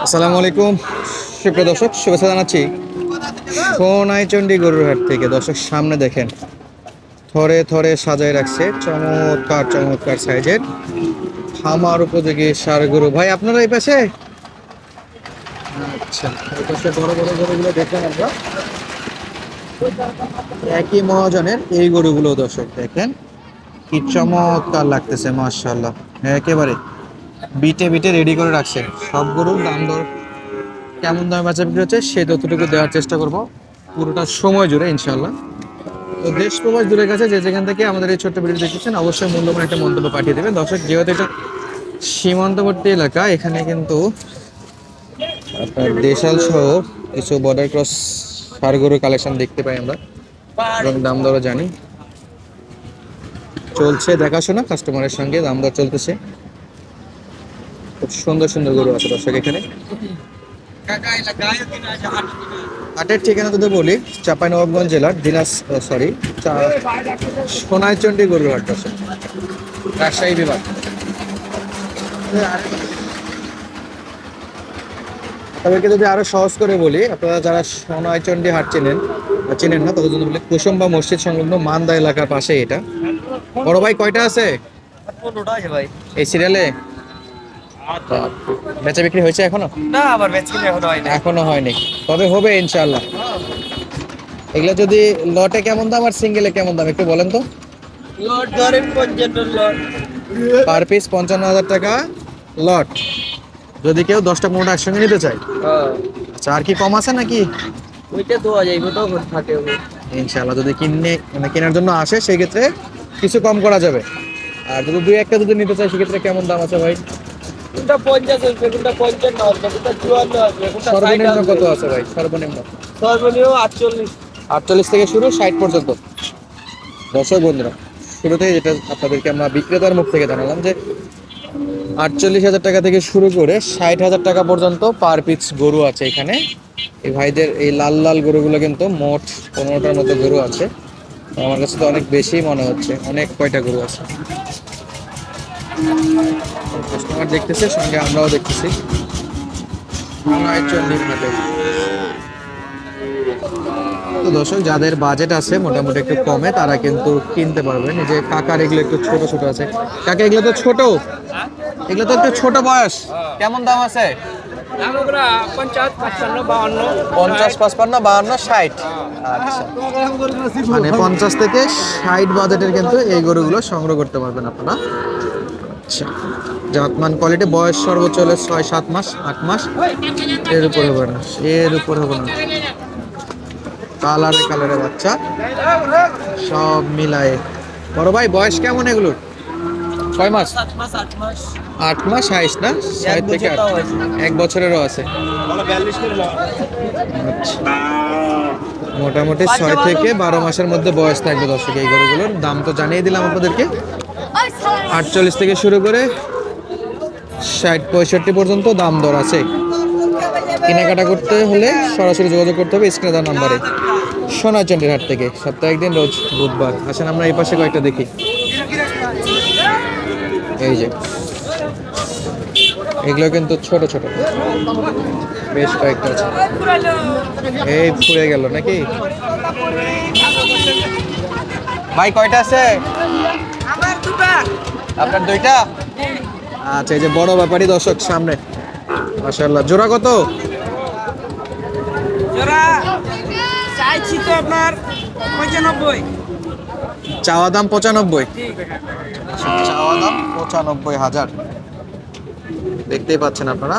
আসসালামু আলাইকুম সুপ্রিয় দর্শক, শুভেচ্ছা জানাচ্ছি সোনাইচন্ডী গরুর হাট থেকে। দর্শক সামনে দেখেন, থরে থরে সাজায় রাখছে চমৎকার চমৎকার সাইজের খামার উপযোগী ষাঁড় গরু। ভাই আপনারা এই পাশে? আচ্ছা, এই পাশে বড় বড় গরুগুলো দেখেন আমরা, একই মহাজনের এই গরুগুলো। দর্শক দেখেন কি চমৎকার লাগতেছে, মাশাআল্লাহ। একেবারে বিটে বিটে রেডি করে রাখছে। সব গরুর দাম দর কেমন দামে বেচা বিক্রি হচ্ছে সেই তথ্যটুকু দেওয়ার চেষ্টা করব পুরোটা সময় জুড়ে ইনশাআল্লাহ। তো দেশ প্রবাস দূরের কাছে যে যেখান থেকে আমাদের এই ছোট্ট ভিডিও দেখতেছেন, অবশ্যই মূল্যবান একটা মন্তব্য পাঠিয়ে দেবেন। দর্শক, যেহেতু এটা সীমান্তবর্তী এলাকা, এখানে কিন্তু আপনার দেশাল সহ কিছু বর্ডার ক্রস ষাঁড় গরুর কালেকশন দেখতে পাই আমরা, এবং দাম দরও জানি। চলছে দেখাশোনা, কাস্টমারের সঙ্গে দাম দর চলতেছে। খুব সুন্দর সুন্দর গরু আছে দর্শক এখানে। হাটের ঠিকানা যদি বলি, চাঁপাইনবাবগঞ্জ জেলার সোনাইচন্ডী গরুর হাট, দর্শক, রাজশাহী বিভাগ। তাদেরকে যদি আরো সহজ করে বলি, আপনারা যারা সোনাইচন্ডী হাট চেনেন না, তাদের জন্য বলি কুসুম্বা মসজিদ সংলগ্ন মান্দা এলাকার পাশে এটা। বড় ভাই, কয়টা আছে ভাই? এই সিরিয়ালে? বেচা বিক্রি হয়েছে এখনো? না, আবার ম্যাচ কিনে এখনো হয়নি। এখনো হয়নি, তবে হবে ইনশাআল্লাহ। এগুলা যদি লটে কেমন দাম আর সিঙ্গেলে কেমন দাম একটু বলেন তো। লট ধরেন 55 লট। পার পিস 55,000 টাকা লট, যদি কেউ 10টা 15টা একসঙ্গে নিতে চায়। হ্যাঁ, আচ্ছা, আর কি কম আছে নাকি? ওইটা দেওয়া যায়, ওটাও থাকে। ইনশাআল্লাহ যদি কেনার জন্য আসে সেই ক্ষেত্রে কিছু কম করা যাবে। আর যদি দুই একটা যদি নিতে চাই সেক্ষেত্রে কেমন দাম আছে ভাই? কোনটা 50 আছে, কোনটা 55 আছে, কোনটা 54 আছে, কোনটা 60 সর্বনিম্ন আছে। কত আছে ভাই? সর্বনিম্ন সর্বনিম্ন 48। 48 থেকে শুরু 60 পর্যন্ত। দর্শক বন্ধুরা, শুরুতেই যেটা আপনাদেরকে আমরা বিক্রেতার মুখ থেকে জানালাম যে 48,000 টাকা থেকে শুরু করে 60,000 টাকা পর্যন্ত পার পিস গরু আছে এখানে। এই ভাইদের এই লাল লাল গরুগুলো কিন্তু মোট 15টার মতো গরু আছে। আমার কাছে তো অনেক বেশি মনে হচ্ছে, অনেক কয়টা গরু আছে। কাস্টমার দেখতেছে, সঙ্গে আমরাও দেখতেছি। তো দর্শক, যাদের বাজেট আছে মোটামুটি একটু কমে, তারা কিন্তু কিনতে পারবেন। এই যে কাকার এগুলো একটু ছোট ছোট আছে। কাকা, এগুলো তো ছোট, এগুলো তো একটু ছোট বয়স, কেমন দাম আছে? 50, 55, 52। 50, 55, 52, 60। আচ্ছা, মানে 50 থেকে 60 বাজেটের কিন্তু এই গরুগুলো সংগ্রহ করতে পারবেন আপনারা। আচ্ছা, জাতমান কোয়ালিটি, বয়স সর্বোচ্চ হলে 6-7 মাস, 8 মাস, এর উপরে হবে না, এর উপরে হবে না। কালারে কালারে বাচ্চা সব মিলায়ে। বড় ভাই, বয়স কেমন এগুলোর? 6 মাস, 7 মাস, 8 মাস। 8 মাস, 60 না? 60 থেকে 8, 1 বছরেরও আছে। আচ্ছা, মোটামুটি 6 থেকে 12 মাসের মধ্যে বয়স থাকবে দর্শক এই গরুগুলোর। দাম তো জানিয়ে দিলাম আপনাদেরকে, 48 থেকে শুরু করে 60-65 পর্যন্ত দাম দর আছে। কেনাকাটা করতে হলে সরাসরি যোগাযোগ করতে হবে স্ক্রিনে দেওয়া নাম্বারে। সোনাইচন্ডীর হাট থেকে সপ্তাহে একদিন, রোজ বুধবার। আসেন আমরা এই পাশে কয়েকটা দেখি। এই যে এগুলো কিন্তু ছোট ছোট, বেশ কয়েকটা আছে। এই ফুরে গেল নাকি ভাই? কয়টা আছে আমার দুটো। আপনার? 2টা। আচ্ছা, এই যে বড় ব্যাপারী দর্শক সামনে, মাশাআল্লাহ। জোড়া কত? জোড়া চাইছি তো আপনার 95। চাওয়া দাম 95। চাওয়া দাম 95,000। দেখতেই পাচ্ছেন আপনারা।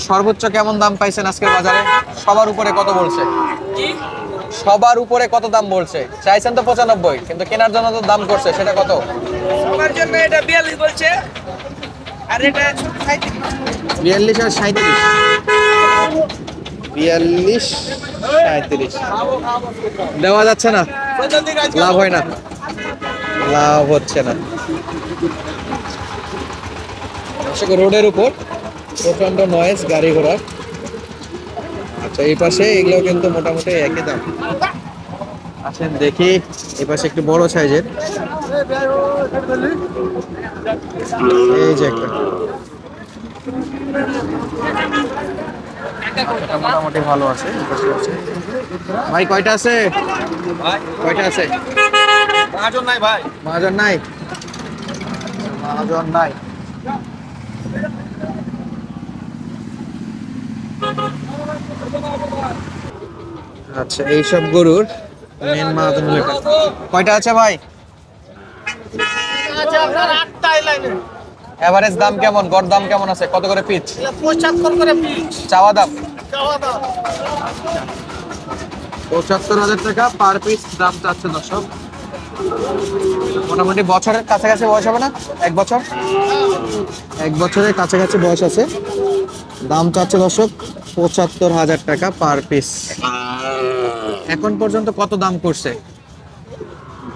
সর্বোচ্চ কেমন দাম পাইছেন আজকের বাজারে? সবার উপরে কত বলছে? সবার উপরে কত দাম বলছে? চাইছেন তো 95, কিন্তু কেনার জন্য তো দাম করছে, সেটা কত? সবার জন্য এটা 42 বলছে, আর এটা 37। 42 আর 37। 42, 37 দেওয়া যাচ্ছে না, লাভ হয় না, লাভ হচ্ছে না। রোডের উপর প্রচন্ড নয়েজ, গাড়ি ঘোড়ার। আচ্ছা, এই পাশে এগুলো কিন্তু মোটামুটি একই দাম। আসেন দেখি, এই পাশে একটু বড় সাইজের, এই যে একটা এটা মোটামুটি ভালো আছে। ভাই কয়টা আছে? কয়টা আছে? মহাজন নাই ভাই। মহাজন নাই, মহাজন নাই। আচ্ছা, এইসব গরুর মেন মহাজন হলো এটা। কয়টা আছে ভাই? আচ্ছা আপনার 8টা লাইনে এভারেজ দাম কেমন? গড় দাম কেমন আছে? কত করে পিচ? 75 করে পিস চাওয়া দাম চাওয়া দাম। ৭৫,০০০ টাকা পার পিস দাম চাচ্ছে দর্শক। মোটামুটি বছরের কাছাকাছি বয়স হবে না? 1 বছর, 1 বছরের কাছাকাছি বয়স আছে। দাম চাচ্ছে দর্শক ৭৫,০০০ টাকা পার পিস। এখন পর্যন্ত কত দাম করছে?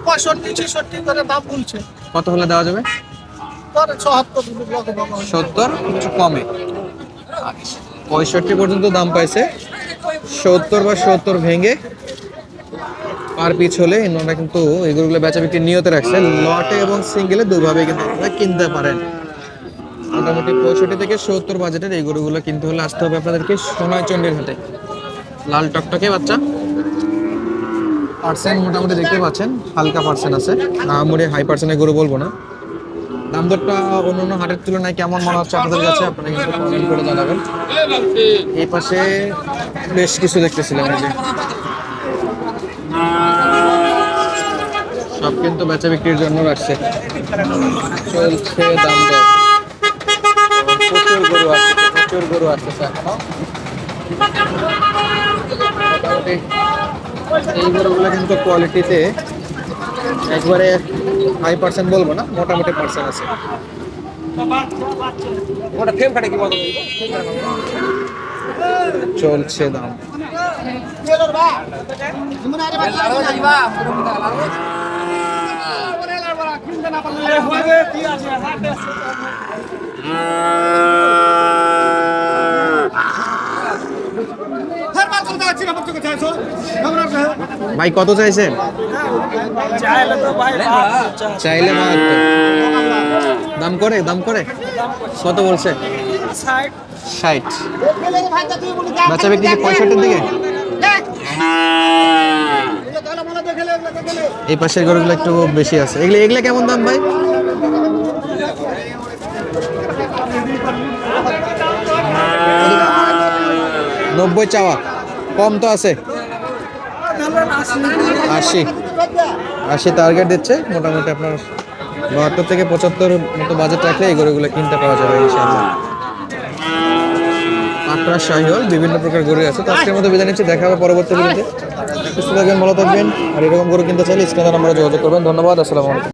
65-66 করে দাম বলছে। কত হলে দেওয়া যাবে? ধরে 76 লক্ষ টাকা। 70, কিছু কমে 65 পর্যন্ত দাম পাইছে। 70 বা 70 ভেঙে পার পিস হলে ওনারা কিন্তু এগুলো বেচা বিক্রির নিয়তে রাখছে। লটে এবং সিঙ্গেলে দুভাবে কিন্তু আপনারা কিনতে পারেন। মোটামুটি 65 থেকে 70 বাজেটের এই গরুগুলো কিনতে হলে আসতে হবে আপনাদেরকে সোনাইচন্ডীর হাটে। লাল টকটকে বাচ্চা, পার্সেন্ট মোটামুটি দেখতে পাচ্ছেন, হালকা পার্সেন্ট আছে। আহামরি হাই পার্সেন্টের গরু বলবো না। দাম দরটা অন্য অন্য হাটের তুলনায় কেমন মনে হচ্ছে আপনাদের কাছে? আপনারা কিন্তু কমেন্ট করে জানাবেন। এই পাশে বেশ কিছু দেখতেছিলাম, এই যে সব কিন্তু বেচা বিক্রির জন্য রাখছে, চলছে দাম দর। প্রচুর গরু আসছে, প্রচুর গরু আসতেছে এখনো। মোটামুটি এই গরুগুলো কিন্তু কোয়ালিটিতে একবারে হাই পার্সেন্ট বলবো না, মোটামুটি পার্সেন্ট আছে। ওটা ফ্রেম কাটে কি বলো? চলছে দাম। ভাই কত চাইছেন? চাইলে ৭২। দাম করে, দাম করে কত বলছে? 60। বেচা বিক্রি কি 65-এর দিকে? এই পাশের গরুগুলো একটু বেশি আছে। এগুলো এগুলো কেমন দাম ভাই? 90 চাওয়া, কম তো আছে 80। 80 টার্গেট দিচ্ছে। মোটামুটি আপনার 72 থেকে 75 মতো বাজেট রাখলে এই গরুগুলো কিনতে পাওয়া যাবে ইনশাআল্লাহ। পাকড়া, শাহিওয়াল বিভিন্ন প্রকার গরু আছে। তো আজকের মতো বিদায় নিচ্ছি, দেখা হবে পরবর্তী ভিডিওতে। সুস্থ থাকবেন, ভালো থাকবেন। আর এরকম গরু কিনতে চাইলে স্ক্রিনে নাম্বারে যোগাযোগ করবেন। ধন্যবাদ, আসসালামু আলাইকুম।